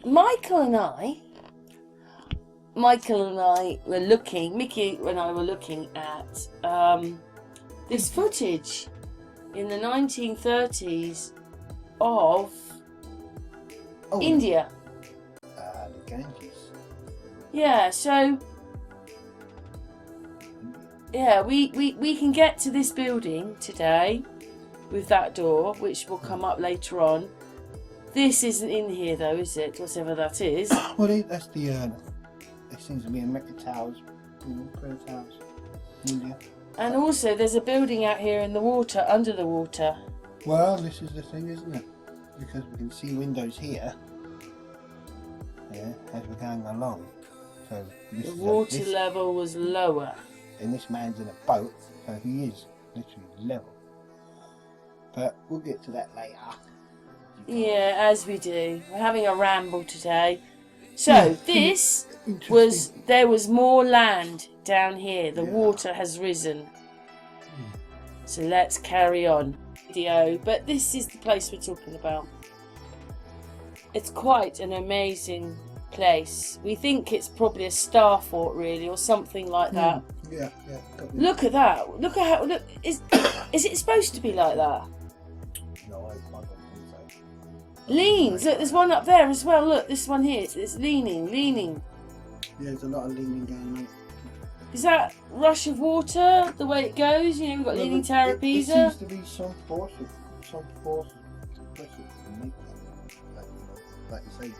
Michael and I were looking, Mickey and I were looking at this footage in the 1930s of India. The Grangies. Yeah, so yeah, we can get to this building today with that door, which will come up later on. This isn't in here though, is it? Whatever that is. Well, that's the. It seems to be American Towers, Prayer Towers, India. And also, there's a building out here in the water, under the water. Well, this is the thing, isn't it? Because we can see windows here. Yeah, as we're going along. So the water level was lower. And this man's in a boat, so he is literally level. But we'll get to that later. Yeah, as we do. We're having a ramble today. So there was more land down here. The water has risen. So let's carry on. Video, but this is the place we're talking about. It's quite an amazing place. We think it's probably a star fort, really, or something like that. Yeah. Look at that. Look at how. Look, is it supposed to be like that? No, I don't think so. Leans. Look, there's one up there as well. Look, this one here. It's leaning. Yeah, there's a lot of leaning going on. Is that rush of water the way it goes? You know, we've got leaning tower of Pisa. It seems to be some force to make that, like you say.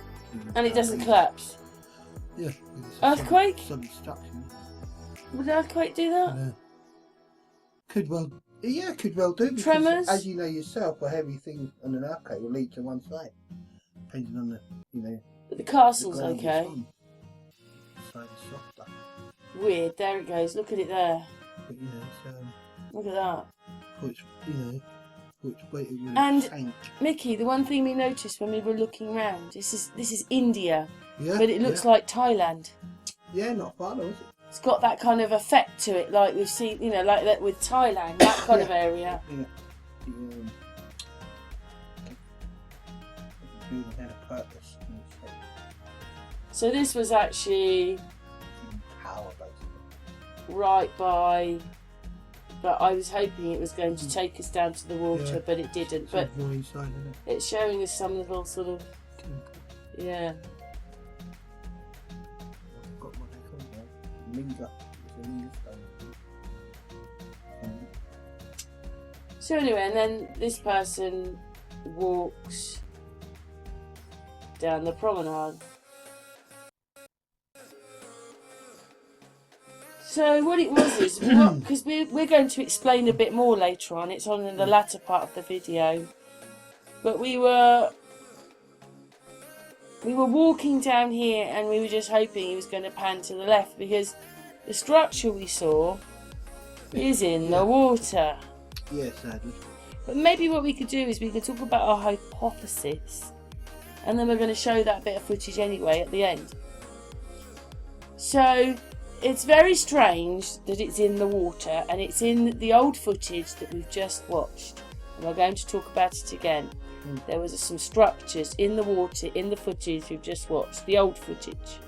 And it doesn't collapse. Yeah. Earthquake? Some destruction. Would an earthquake do that? Yeah. Could well do. Because, Tremors? as you know yourself, a heavy thing on an earthquake will lead to one side, depending on But the castle's the okay. Side is softer. Weird. There it goes. Look at it there. But it's Look at that. which way it will And tank. Mickey, the one thing we noticed when we were looking round, this is India, Yeah, but it looks like Thailand. Yeah, not far though, is it? It's got that kind of effect to it, like we've seen, like that with Thailand, that kind of area. Yeah. Building had a purpose. So this was actually Power, basically. right by, but I was hoping it was going to take us down to the water, but it didn't. But Inside, isn't it? it's showing us some little sort of, yeah. I've got what they call that. Linga. It's a linga stone. So anyway, and then this person walks down the promenade. So what it was is, because we're going to explain a bit more later on, it's on in the latter part of the video, but we were walking down here and we were just hoping he was going to pan to the left, because the structure we saw is in the water. Yeah, sadly. But maybe what we could do is we could talk about our hypothesis, and then we're going to show that bit of footage anyway at the end. So it's very strange that it's in the water, and it's in the old footage that we've just watched, and we're going to talk about it again. There was some structures in the water in the footage we've just watched, the old footage.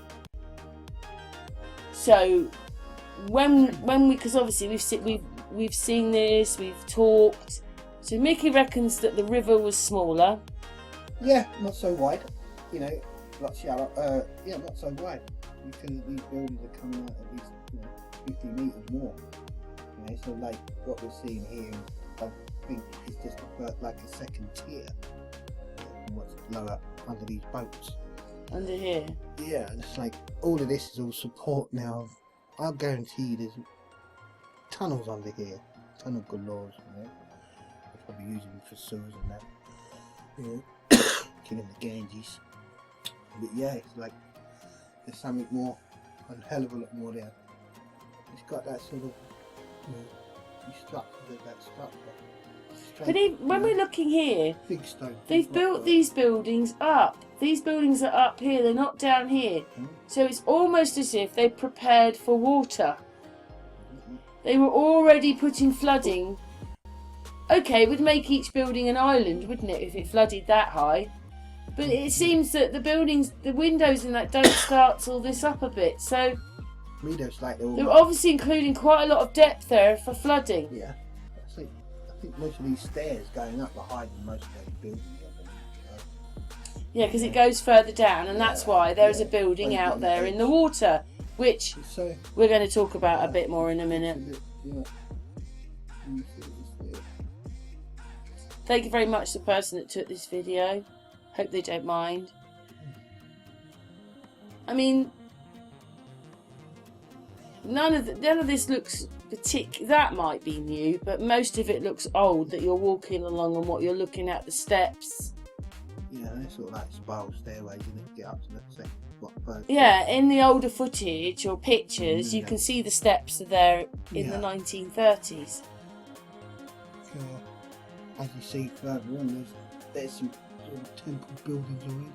So when we, because obviously we've seen this, we've talked. So Mickey reckons that the river was smaller. Yeah, not so wide. Lot shallow. Not so wide. Because these buildings are coming out at least 50 metres more. So like what we're seeing here, I think it's just like a second tier. What's lower under these boats? Under here. Yeah, and it's like all of this is all support now. I'll guarantee there's tunnels under here. Tunnel galores, They're probably using them for sewers and that. Killing the Grangies. But yeah, it's like there's something more, a hell of a lot more there. It's got that sort of structure, that structure. But when we're looking here, big stone. they've built these buildings up. These buildings are up here, they're not down here. So it's almost as if they prepared for water. They were already putting flooding. Okay, it would make each building an island, wouldn't it, if it flooded that high? But it seems that the buildings, the windows and that don't start till this up a bit. So Meadows like they're obviously including quite a lot of depth there for flooding. Yeah, I think most of these stairs going up are hiding most of those buildings. Yeah, because it goes further down, and that's why there is a building out there in the water, which we're going to talk about a bit more in a minute. Thank you very much to the person that took this video. Hope they don't mind. I mean, none of this looks that might be new, but most of it looks old. That you're walking along and what you're looking at, the steps. Yeah, they're sort of like spiral stairways, and you get up to the second, first. Yeah, in the older footage or pictures, you can see the steps are there in the 1930s. As you see further on, there's some sort of temple buildings already.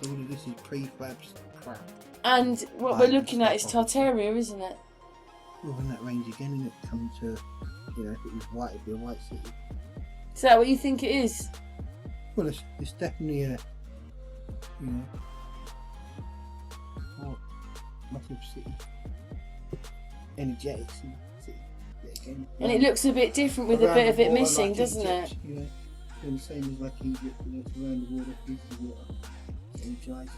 So all of this is prefab crap. And what we're looking at is Tartaria, isn't it? Well, in that range again, and it comes to, if it was white, it'd be a white city. Is that what you think it is? Well, it's definitely a, massive city. Energetic city. Again, and it looks a bit different with a bit of it missing, doesn't it? The same as like Egypt, it's around the water, through the water, energized.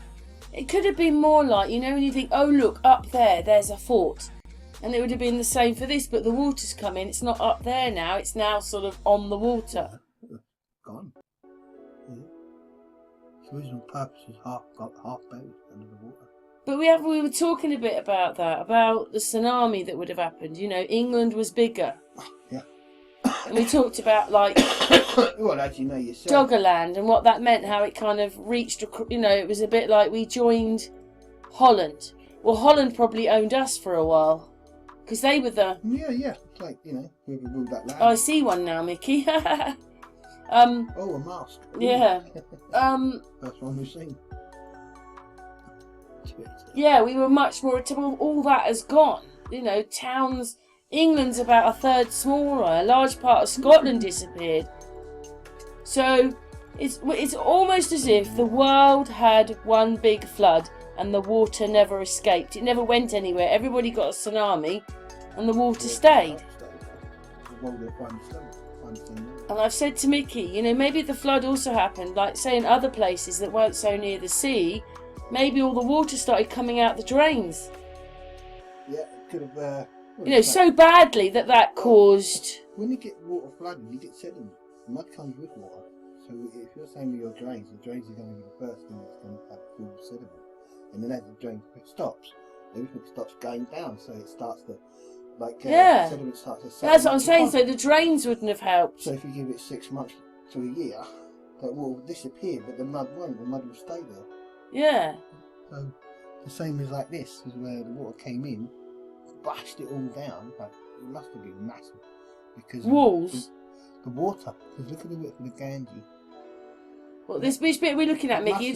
It could have been more like, when you think, oh look, up there's a fort. And it would have been the same for this, but the water's come in. It's not up there now. It's now sort of on the water. Gone. Yeah. Its original purpose is half buried under the water. But we were talking a bit about that, about the tsunami that would have happened. England was bigger. Yeah. And we talked about well, as you know yourself, Doggerland and what that meant, how it kind of reached. It was a bit like we joined Holland. Well, Holland probably owned us for a while. Because they were the... Yeah. It's like, whoever ruled that land. Oh, I see one now, Mickey. Oh, a mask. Yeah. That's one we've seen. Yeah, we were much more... All that has gone. Towns... England's about a third smaller. A large part of Scotland disappeared. So, it's almost as if the world had one big flood and the water never escaped. It never went anywhere. Everybody got a tsunami and the water stayed. And I've said to Mickey, maybe the flood also happened, like say in other places that weren't so near the sea, maybe all the water started coming out the drains. Yeah, it could have... so badly that caused... When you get water flooding, you get sediment. Mud comes with water. So if you're saying with your drains, the drains are going to be the first thing that's going to have full sediment. And then as the drain stops, everything stops going down, so it starts to, sediment starts to settle. That's what I'm saying, so the drains wouldn't have helped. So if you give it 6 months to a year, that water will disappear, but the mud won't, the mud will stay there. Yeah. So the same as like this, is where the water came in, bashed it all down, it must have been massive. Because walls? The water, because look at the width of the Grangies. Well, which bit are we looking at, Mickey?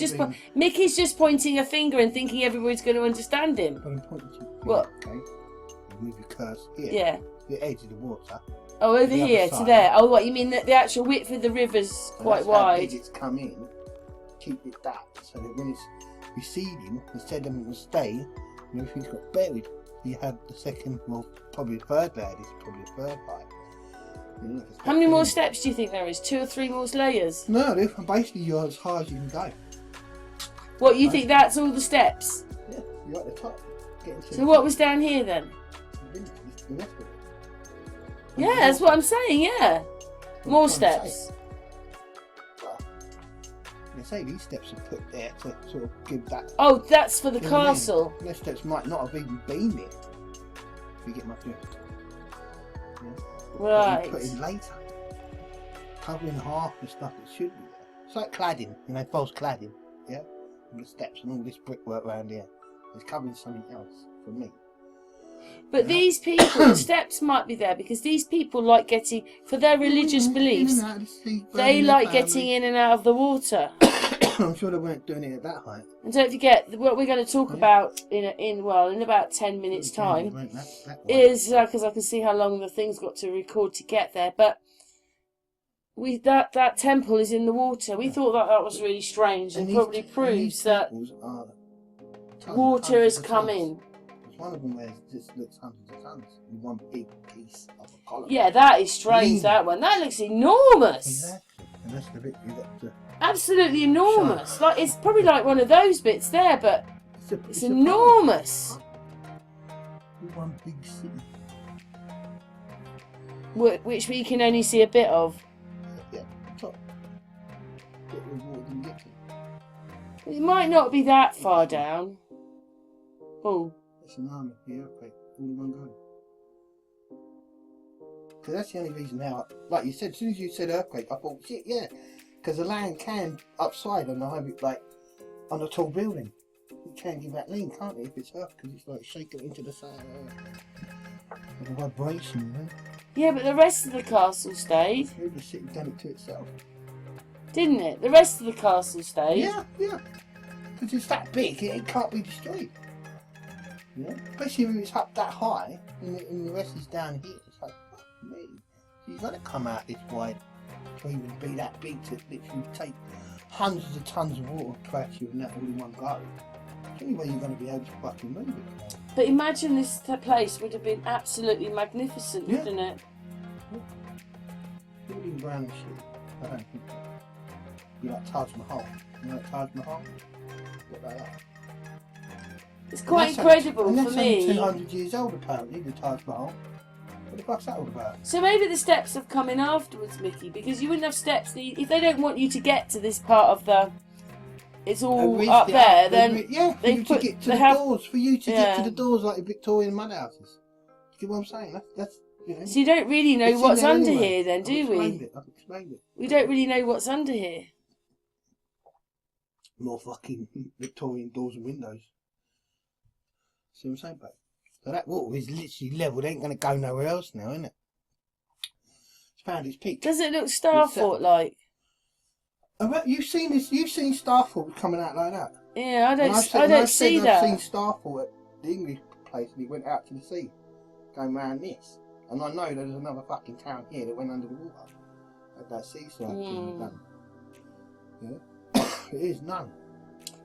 Mickey's just pointing a finger and thinking everybody's going to understand him. But I'm pointing to what? Okay. You move your cursor here. Yeah. The edge of the water. Oh, over here to there. Oh, what you mean? The actual width of the river's quite wide. How big it's come in. Keep it that, so that when it's receding, the sediment will stay, and everything's got buried. You have the second, well, probably the third layer. This is probably the third height. How many more steps do you think there is? 2 or 3 more layers? No, basically you're as high as you can go. What, you think that's all the steps? Yeah, you're at the top. So what was down here then? The rest of it. Yeah, that's what I'm saying, yeah. More steps. They say these steps are put there to sort of give that... Oh, that's for the castle. Those steps might not have even been there. If you get my drift. Yeah. Right. Put in later. Covering half the stuff that should be there. It's like cladding, false cladding. Yeah? And the steps and all this brickwork around here. It's covering something else for me. But these people, the steps might be there because these people like getting, for their religious beliefs, they like getting in and out of the water. I'm sure they weren't doing it at that height. And don't forget, what we're going to talk about in about 10 minutes' time is, because I can see how long the thing's got to record to get there, but that temple is in the water. We thought that was really strange and probably proves that water has come in. There's one of them where it just looks hundreds of tons in one big piece of a column. Yeah, that is strange, that one. That looks enormous. Exactly. And that's the bit you got to... Absolutely enormous. Like, it's probably like one of those bits there, but it's enormous. One big city. Which we can only see a bit of. Yeah, top. Bit of water than get to. It might not be that far down. Oh. It's an army, the earthquake, all in one go. Because that's the only reason now, like you said, as soon as you said earthquake, I thought, shit, yeah. Because the land can upside on the high, like, on a tall building. It can give that lean, can't it, if it's earth, because it's like shaking into the side of earth. Like a vibration, you know? Yeah, but the rest of the castle stayed. Maybe the city done it to itself. Didn't it? The rest of the castle stayed. Yeah, yeah. Because it's that big, it can't be destroyed. Yeah? Especially if it's up that high, and the rest is down here. It's like, fuck me. So you've got to come out this wide to even be that big to literally take hundreds of tons of water to catch you and that all in one go. The only way you're going to be able to fucking move it. But imagine this place would have been absolutely magnificent, Yeah. wouldn't it? All in brown and shit. I don't think so. Be like Taj Mahal. You know like Taj Mahal? What like that. It's quite And incredible that's for only me. 200 years old apparently, the Taj Mahal. What the fuck's that all about? So maybe the steps have come in afterwards, Mickey, because you wouldn't have steps. If they don't want you to get to this part of the... It's all up there, then yeah, for they you put... to get to they the have, doors, for you to get to Yeah. the doors like the Victorian mud houses. You get what I'm saying? That's you know. So you don't really know It's in what's there under anyway. here then, do we? I've explained it. We don't really know what's under here. More fucking Victorian doors and windows. See what I'm saying, babe? So that water is literally level. It ain't going to go nowhere else now, isn't it? It's found its peak. Does it look Starfort-like? You've seen this? You've seen Starfort coming out like that? Yeah, I don't see I've seen that. Starfort at the English place and he went out to the sea, going round this. And I know there's another fucking town here that went under the water. At that seaside thing done. Yeah? It is none.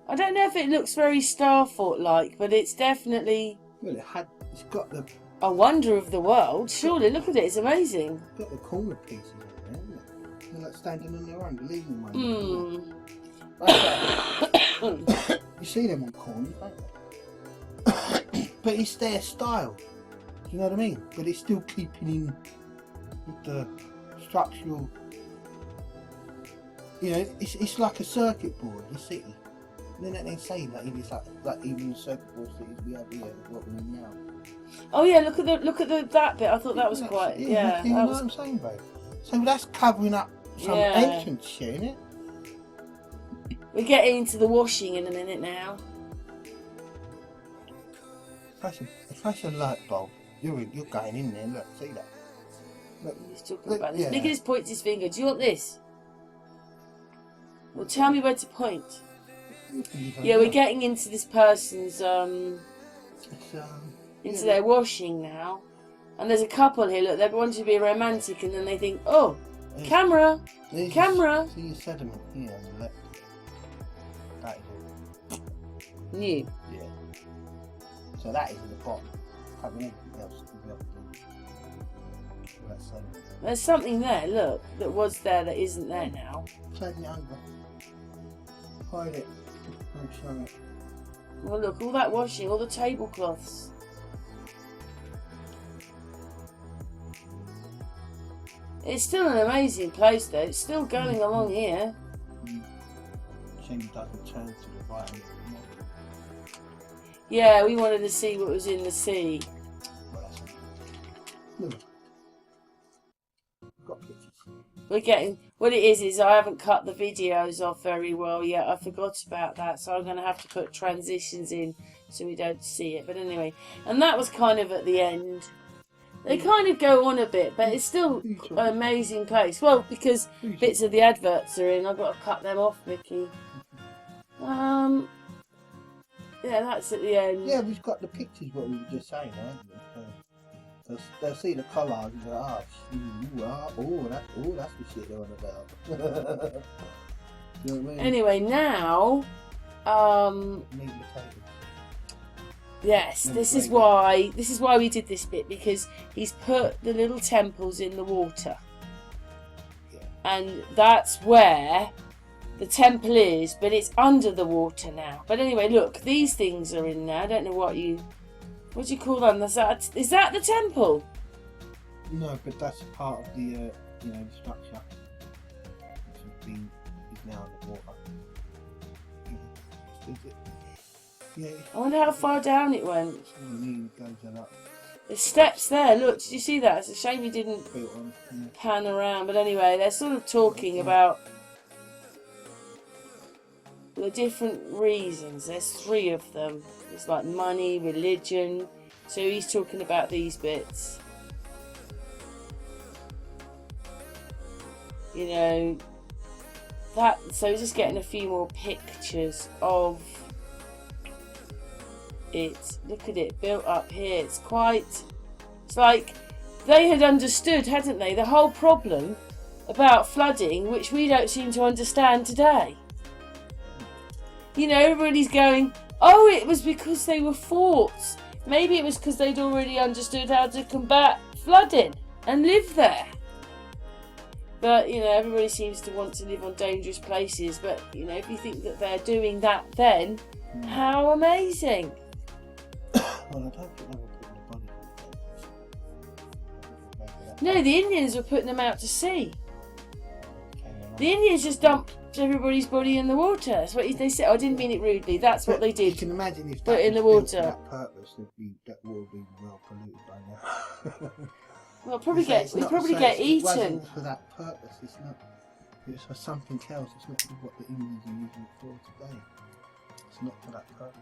I don't know if it looks very Starfort-like, but it's definitely Well, it's got the a wonder of the world. Surely, look at it, it's amazing. got the corner pieces in there, isn't it? They're like standing on their own, the leading one. Hmm. Like that. You see them on corners, don't you? But it's their style. Do you know what I mean? But it's still keeping in with the structural. You know, it's like a circuit board, the city. And then they say that it's like even the circuit board cities we have here, what we're in now. Oh yeah, look at that bit. I thought that was quite You that know was, what I'm saying, babe? So that's covering up some Yeah. entrance shit, isn't it? We're getting into the washing in a minute now. If that's a light bulb, you're going in there. Look, see that? Look, He's talking about this. yeah. Nicholas points his finger. Do you want this? Well, tell me where to point. Yeah, we're getting into this person's into their washing now, and there's a couple here. Look, they want to be romantic, and then they think, oh, camera. See your sediment here on the left. That is it. New. Yeah. So that is in the pot. Having anything else to be up to. That's sediment. There's something there. Look, that was there that isn't there now. Turn it over. Hide it. Don't show it. Well, look, all that washing, all the tablecloths. It's still an amazing place, though. It's still going along here. Shame it doesn't turn to the right. Yeah, we wanted to see what was in the sea. Well, that's look. Got pictures. We're getting... What it is I haven't cut the videos off very well yet. I forgot about that, so I'm going to have to put transitions in so we don't see it. But anyway, and that was kind of at the end. They kind of go on a bit, but it's still an amazing place. Well, because bits of the adverts are in, I've got to cut them off, Mickey. Yeah, that's at the end. Yeah, we've got the pictures, what we were just saying, haven't we? They'll see the collage and go, that's the shit they're on about. You know what I mean? Anyway, now, Meat and potatoes. yes, And this is gravy. why we did this bit, because he's put the little temples in the water. Yeah. And that's where the temple is, but it's under the water now. But anyway, look, these things are in there. I don't know what do you call them? Is that the temple? No, but that's part of the the structure. Which is now in the water. Is it? Yeah. I wonder how far down it went. It's what I mean, it goes a lot. There's steps there. Look, did you see that? It's a shame you didn't Built on. Yeah. pan around. But anyway, they're sort of talking about the different reasons. There's 3 of them. It's like money, religion. So he's talking about these bits. You know, that. So he's just getting a few more pictures of it. Look at it built up here. It's like they had understood, hadn't they, the whole problem about flooding, which we don't seem to understand today. You know, everybody's going, oh, it was because they were forts. Maybe it was because they'd already understood how to combat flooding and live there. But, you know, everybody seems to want to live on dangerous places. But, you know, if you think that they're doing that then, how amazing. Well, I don't think they were putting the body on. No, the Indians were putting them out to sea. The Indians just dumped everybody's body in the water. That's what they said. I didn't mean it rudely. That's what they did. You can imagine if Put that it in was the built water. for that purpose, that water would be well polluted by now. We'll probably get eaten. It wasn't for that purpose. It's not. It's for something else. It's not for what the Indians are using it for today. It's not for that purpose.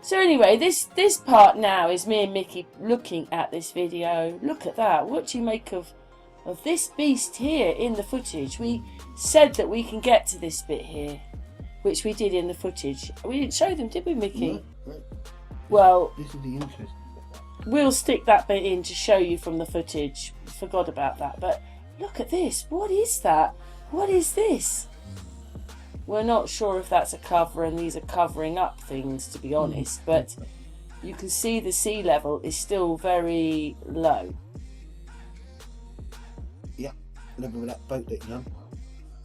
So anyway, this part now is me and Mickey looking at this video. Look at that. What do you make of this beast here in the footage? We said that we can get to this bit here, which we did in the footage. We didn't show them, did we, Mickey? No. Well, This is the interesting bit. we'll stick that bit in to show you from the footage. Forgot about that. But look at this. What is that? What is this? We're not sure if that's a cover and these are covering up things, to be honest, but you can see the sea level is still very low. Yeah, level with that boat that you're on.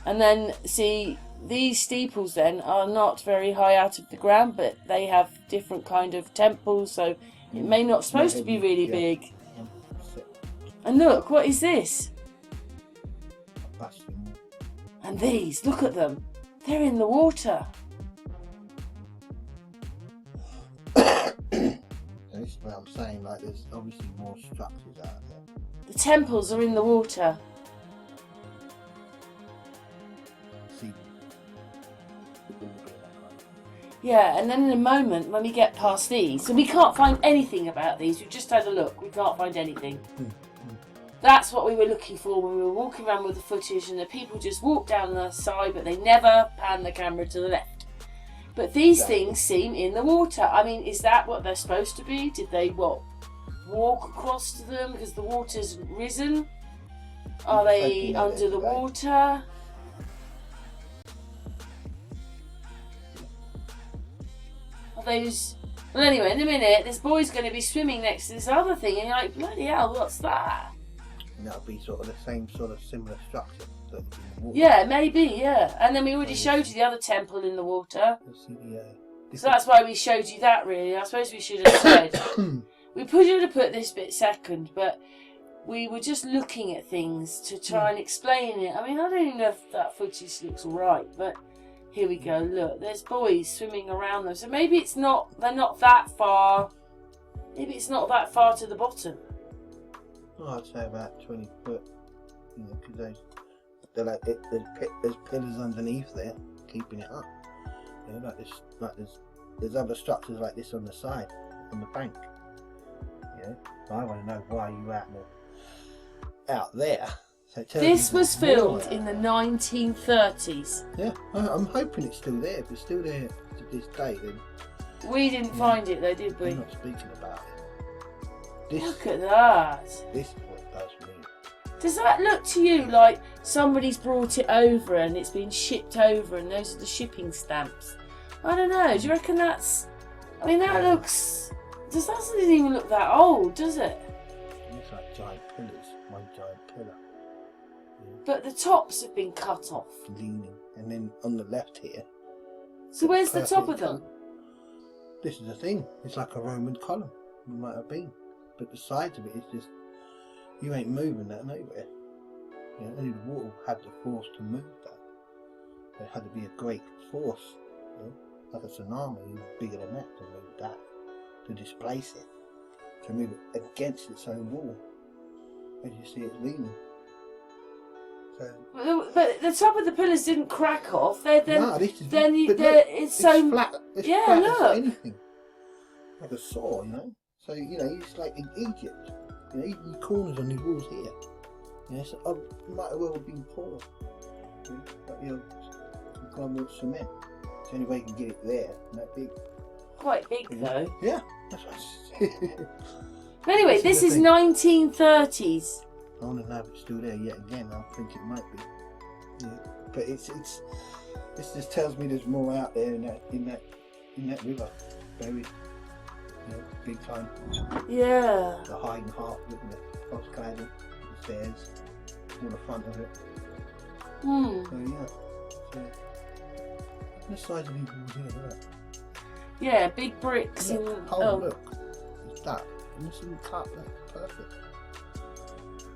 And then, see, these steeples then are not very high out of the ground, but they have different kind of temples, so it may not supposed to be really big. And look, what is this? And these, look at them. They're in the water. This is what I'm saying, like there's obviously more structures out there. The temples are in the water. See, Yeah, and then in a moment when we get past these, so we can't find anything about these, we've just had a look, we can't find anything. That's what we were looking for when we were walking around with the footage, and the people just walked down the side, but they never pan the camera to the left. But these things seem in the water. I mean, is that what they're supposed to be? Did they, walk across to them because the water's risen? Are they under the water? Are those... Well, anyway, in a minute, this boy's going to be swimming next to this other thing, and you're like, bloody hell, what's that? and that'll be sort of the same sort of similar structure that's in the water. Yeah, maybe, yeah. And then we already showed you the other temple in the water. So that's why we showed you that, really. I suppose we should have said. We should have put this bit second, but we were just looking at things to try and explain it. I mean, I don't even know if that footage looks right, but here we go. Look, there's boys swimming around them. So maybe it's not, they're not that far. Maybe it's not that far to the bottom. Oh, I'd say about 20 foot. You know, because there's pillars underneath there keeping it up. You know, there's other structures like this on the side, on the bank. You know, so I want to know why you're out out there. So it tells This you was there's more filmed there. in the 1930s. Yeah, I'm hoping it's still there. If it's still there to this day, then We didn't find it though, did we? we're not speaking about it. This, Look at that. this is what it does for me. Does that look to you like somebody's brought it over and it's been shipped over and those are the shipping stamps? I don't know. Do you reckon that's... I mean, that looks... That doesn't even look that old, does it? It looks like giant pillars. One giant pillar. But the tops have been cut off. Leaning. And then on the left here. So where's the top of perfect them? cut. This is the thing. It's like a Roman column. It might have been. But the sides of it is just... You ain't moving that nowhere. You know, only the water had the force to move that. There had to be a great force. You know, like a tsunami, even bigger than that to move that. To displace it. To move it against its own wall. As you see it leaning. So... But the top of the pillars didn't crack off. no, this is... Then but look, it's so... flat. It's Yeah, flat look. as anything. Like a saw, you know? So, you know, it's like in Egypt. You know, even the corners on the walls here. You know, so it might as well have been poured. You know, like the old conglomerate cement. It's the only way you can get it there, and that big. Quite big though. Yeah, that's what I said. But anyway, this is 1930s. I want to know if it's still there yet again. I think it might be. Yeah, but it's this just tells me there's more out there in that river, buried. You know, big time. Yeah. The hiding heart with the cross cladding, the stairs, all the front of it. Hmm. So yeah. So, the size of these walls here, look. Yeah, big bricks and... Oh, look. It's that. And this isn't cut, look, perfect.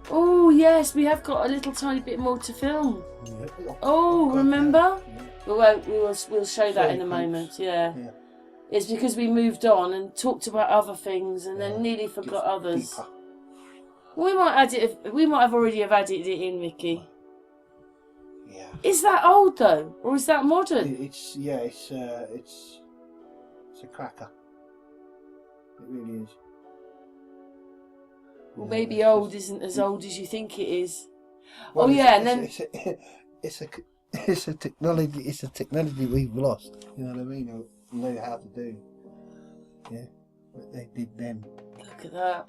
Oh, yes, we have got a little tiny bit more to film. Yeah. Oh, God, remember? yeah. We'll show that in a moment, yeah. It's because we moved on and talked about other things and then nearly forgot others. Deeper. We might add it. We might have already added it in, Mickey. Yeah. Is that old though, or is that modern? It's a cracker. It really is. Well, maybe old isn't as old as you think it is. Well, oh yeah, and then it's a technology. It's a technology we've lost. You know what I mean? Or know how to do. Yeah, what they did then. look at that.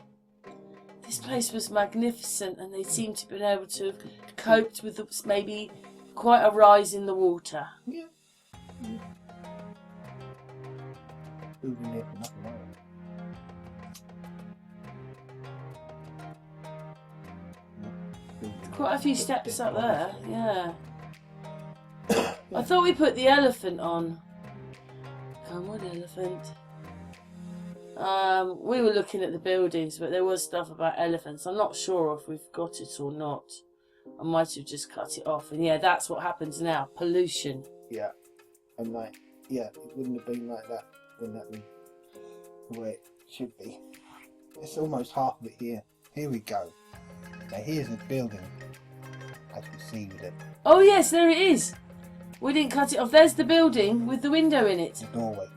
This place was magnificent, and they seem to have been able to have coped with maybe quite a rise in the water. Yeah. Moving there for nothing like that. Quite a few steps up there, yeah. I thought we put the elephant on. Come on, elephant. We were looking at the buildings, but there was stuff about elephants. I'm not sure if we've got it or not. I might have just cut it off. And yeah, that's what happens now. Pollution. Yeah. And it wouldn't have been like that when that was the way it should be. It's almost half of it here. Here we go. Now here's the building, as we see with it. Oh yes, there it is. We didn't cut it off. There's the building with the window in it. The doorway.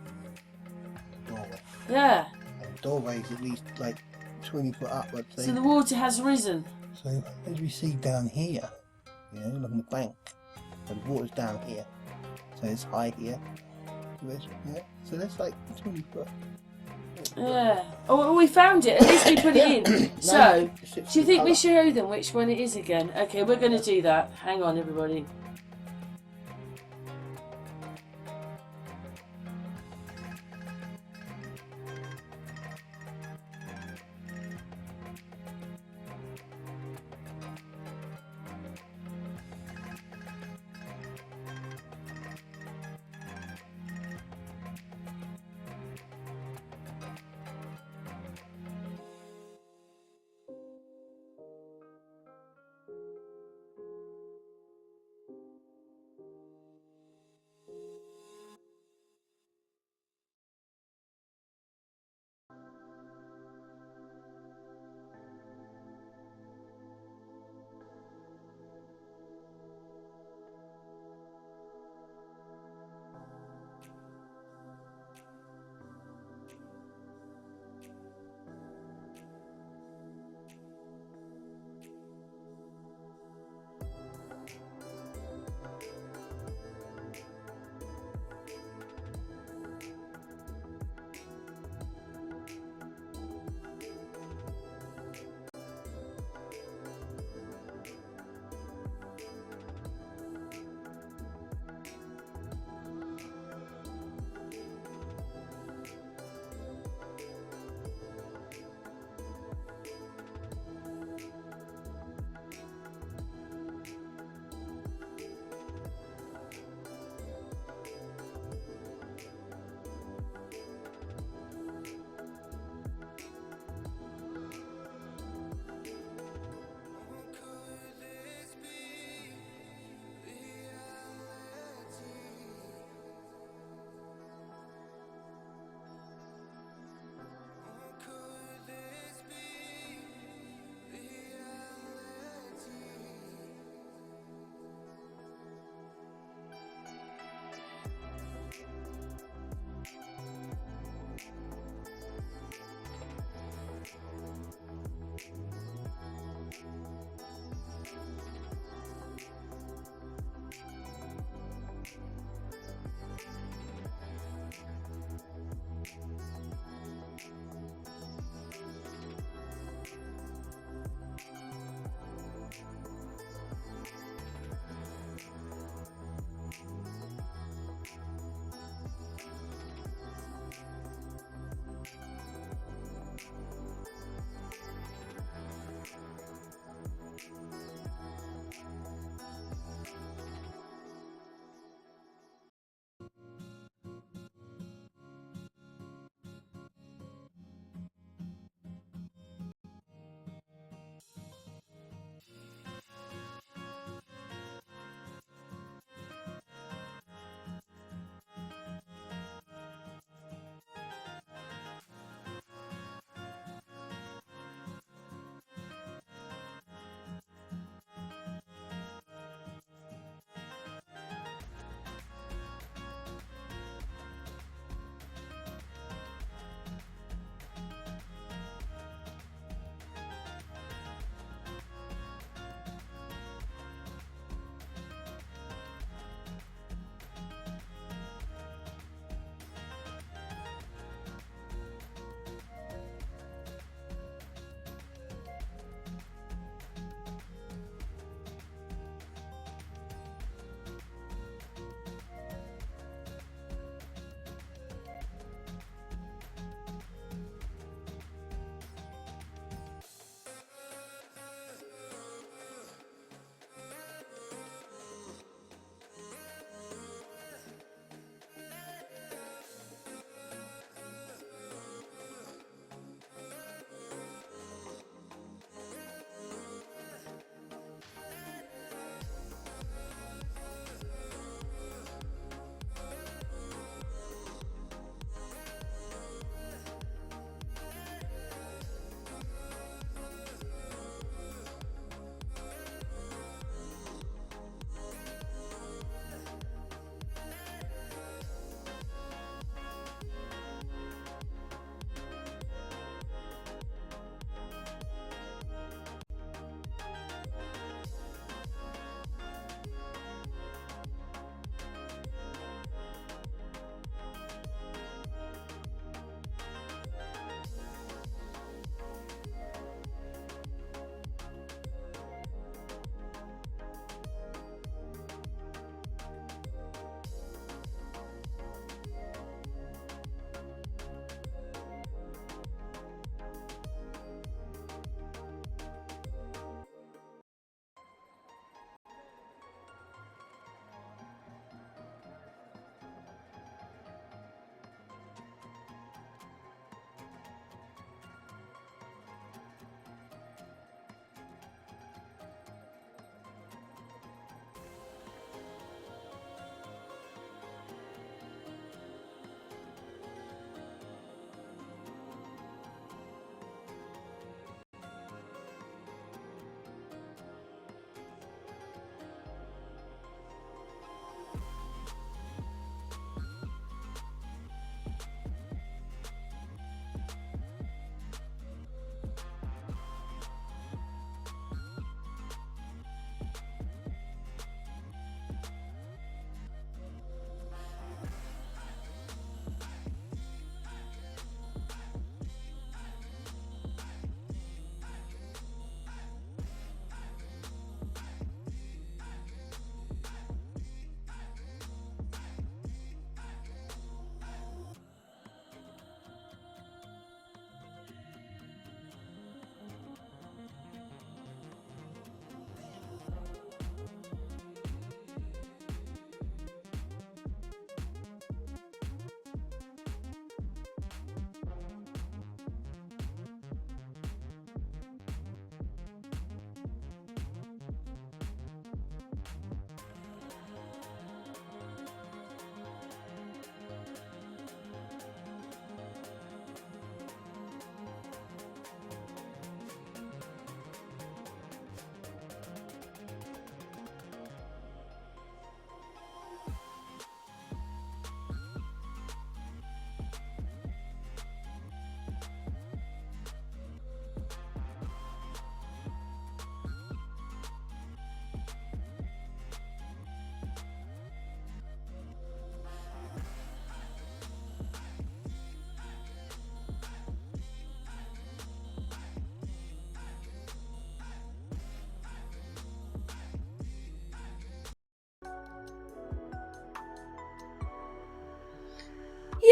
Yeah. And the doorway is at least like 20 foot up, I'd say. So the water has risen. So as we see down here, you know, along the bank, so the water's down here. So it's high here. So that's like 20 foot. Yeah. Oh, well, we found it. At least we put it in. No, So, it's do you think we colour. show them which one it is again? Okay, we're going to do that. Hang on, everybody.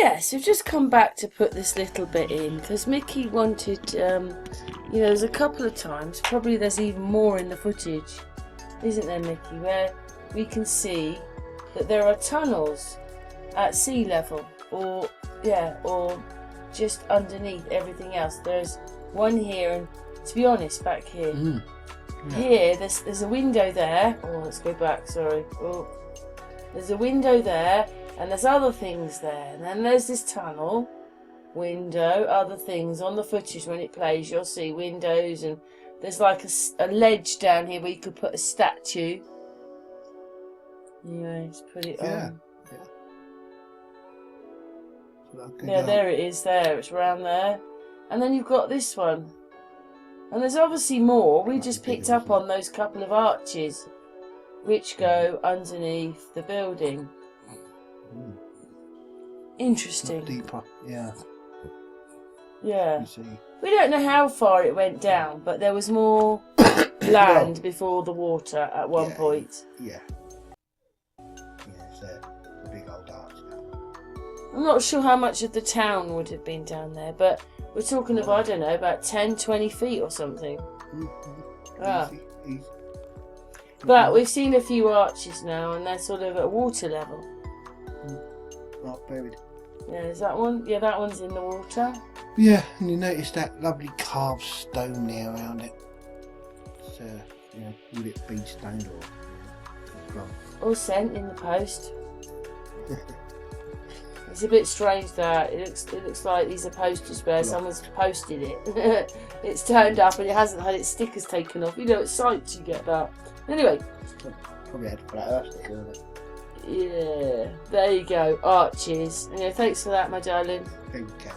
Yes, we've just come back to put this little bit in because Mickey wanted, you know, there's a couple of times, probably there's even more in the footage, isn't there, Mickey, where we can see that there are tunnels at sea level, or just underneath everything else. There's one here, and to be honest, back here, here there's a window there. Oh, let's go back. Sorry. Oh, there's a window there, and there's other things there, and then there's this tunnel, window, other things on the footage. When it plays, you'll see windows, and there's like a ledge down here where you could put a statue. Yeah, let's put it on. Yeah, there it is there. It's around there. And then you've got this one. And there's obviously more. We just picked up on those couple of arches which go underneath the building. Interesting. Deeper, yeah. Yeah. We don't know how far it went down, but there was more land before the water at one point. Yeah. It's a big old arch now. I'm not sure how much of the town would have been down there, but we're talking of, I don't know, about 10, 20 feet or something. Easy. But we've seen a few arches now, and they're sort of at water level. Right, buried. Yeah, is that one? Yeah, that one's in the water. Yeah, and you notice that lovely carved stone there around it. It's, would it be stone or All sent in the post. It's a bit strange that it looks like these are posters where someone's posted it. It's turned up and it hasn't had its stickers taken off. You know, at sites you get that. Anyway. Probably had to put that sticker on it. Yeah, there you go. Arches. Anyway, thanks for that, my darling. Okay.